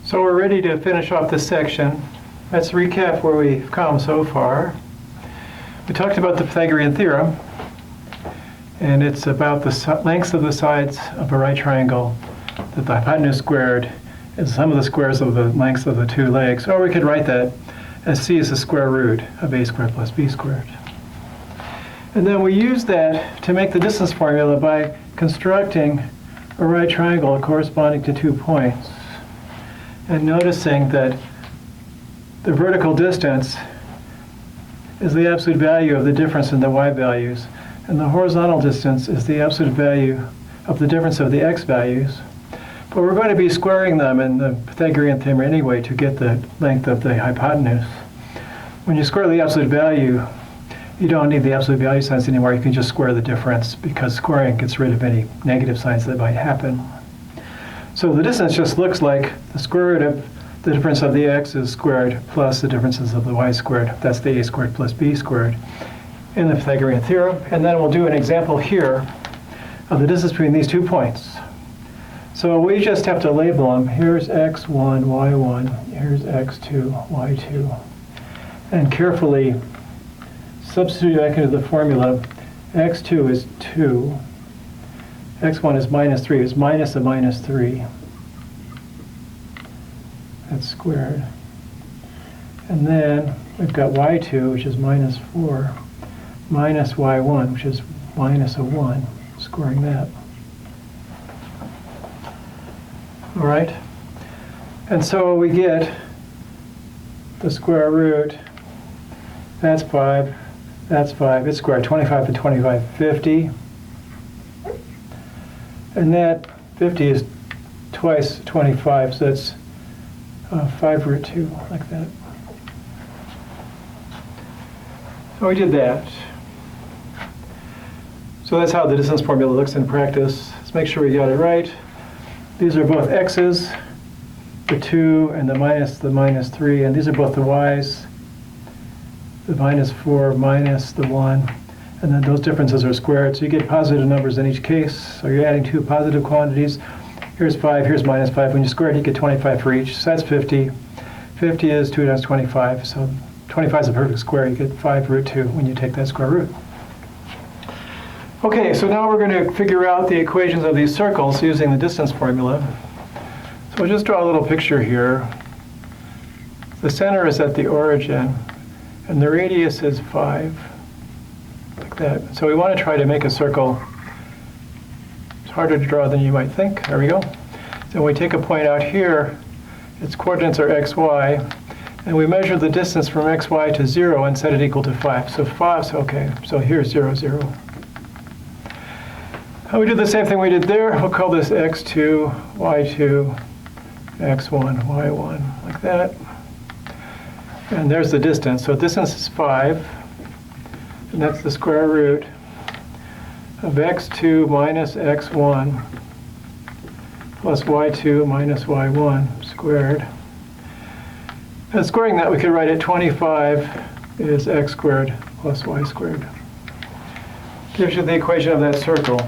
So we're ready to finish off this section. Let's recap where we've come so far. We talked about the Pythagorean theorem, and it's about the lengths of the sides of a right triangle, that the hypotenuse squared is the sum of the squares of the lengths of the two legs, or we could write that as c is the square root of a squared plus b squared. And then we use that to make the distance formula by constructing a right triangle corresponding to 2 points, and noticing that the vertical distance is the absolute value of the difference in the y values, and the horizontal distance is the absolute value of the difference of the x values. But we're going to be squaring them in the Pythagorean theorem anyway to get the length of the hypotenuse. When you square the absolute value, you don't need the absolute value signs anymore. You can just square the difference, because squaring gets rid of any negative signs that might happen. So the distance just looks like the square root of the difference of the x's squared plus the differences of the y squared. That's the a squared plus b squared in the Pythagorean theorem. And then we'll do an example here of the distance between these 2 points. So we just have to label them. Here's x1, y1. Here's x2, y2. And carefully substitute back into the formula. x2 is 2. x1 is minus 3. It's minus a minus 3. That's squared. And then we've got y2, which is minus 4, minus y1, which is minus a 1, squaring that. All right? And so we get the square root. That's 5. That's 5. It's squared. 25 to 25, 50. And that 50 is twice 25, so that's 5 root 2, like that. So we did that. So that's how the distance formula looks in practice. Let's make sure we got it right. These are both x's, the 2 and the minus 3, and these are both the y's, the minus 4 minus the 1, and then those differences are squared, so you get positive numbers in each case. So you're adding 2 positive quantities. Here's 5, here's minus 5. When you square it, you get 25 for each, so that's 50. 50 is 2 times 25, so 25 is a perfect square. You get 5 root 2 when you take that square root. Okay, so now we're going to figure out the equations of these circles using the distance formula. So we'll just draw a little picture here. The center is at the origin, and the radius is 5, like that. So we want to try to make a circle. It's harder to draw than you might think. There we go. So we take a point out here. Its coordinates are x, y, and we measure the distance from x, y to 0 and set it equal to 5. So 5, okay, so here's 0, 0. Now we do the same thing we did there. We'll call this x2, y2, x1, y1, like that. And there's the distance. So distance is 5, and that's the square root of x2 minus x1 plus y2 minus y1 squared. And squaring that, we could write it 25 is x squared plus y squared. Gives you the equation of that circle.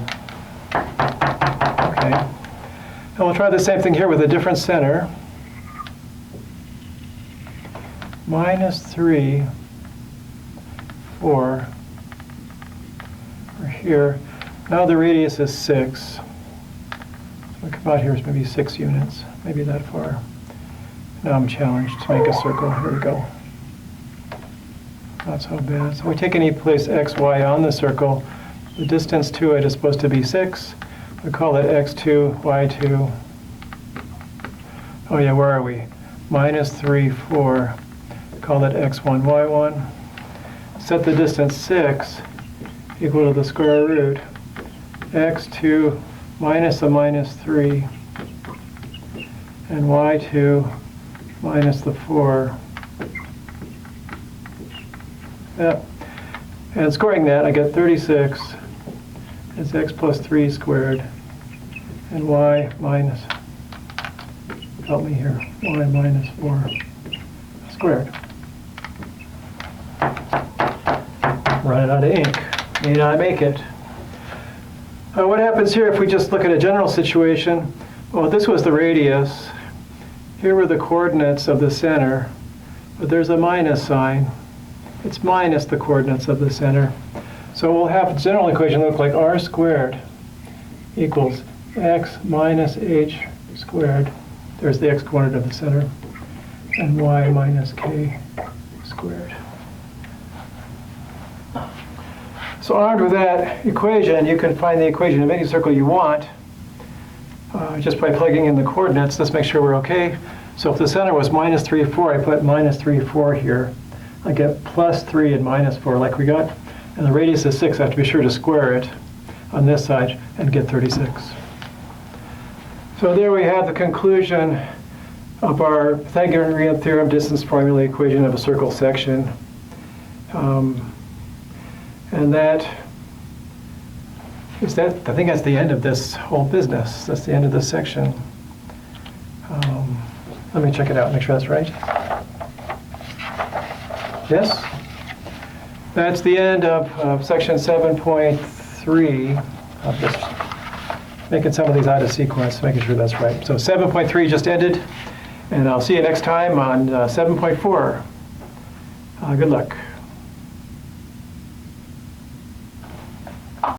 Okay. And we'll try the same thing here with a different center. Minus 3, 4, over here. Now the radius is 6. So about here is maybe 6 units, maybe that far. Now I'm challenged to make a circle. Here we go. Not so bad. So we take any place x, y on the circle. The distance to it is supposed to be 6. We call it x2, y2. Oh yeah, where are we? Minus 3, 4. Call it x1, y1. Set the distance 6 equal to the square root x2 minus the minus 3 and y2 minus the 4. Yeah. And squaring that, I get 36. It's x plus 3 squared and y minus, help me here, y minus 4 squared. Run out of ink. May not make it. What happens here if we just look at a general situation? Well, this was the radius, here were the coordinates of the center, but there's a minus sign. It's minus the coordinates of the center. So we'll have the general equation look like r squared equals x minus h squared. There's the x coordinate of the center. And y minus k squared. So armed with that equation, you can find the equation of any circle you want just by plugging in the coordinates. Let's make sure we're okay. So if the center was minus 3, 4, I put minus 3, 4 here. I get plus 3 and minus 4 like we got. And the radius is 6. I have to be sure to square it on this side and get 36. So there we have the conclusion of our Pythagorean theorem distance formula equation of a circle section. And that is that. I think that's the end of this whole business. That's the end of this section. Let me check it out, make sure that's right. Yes? That's the end of section 7.3. I'm just making some of these out of sequence, making sure that's right. So 7.3 just ended, and I'll see you next time on 7.4. Good luck.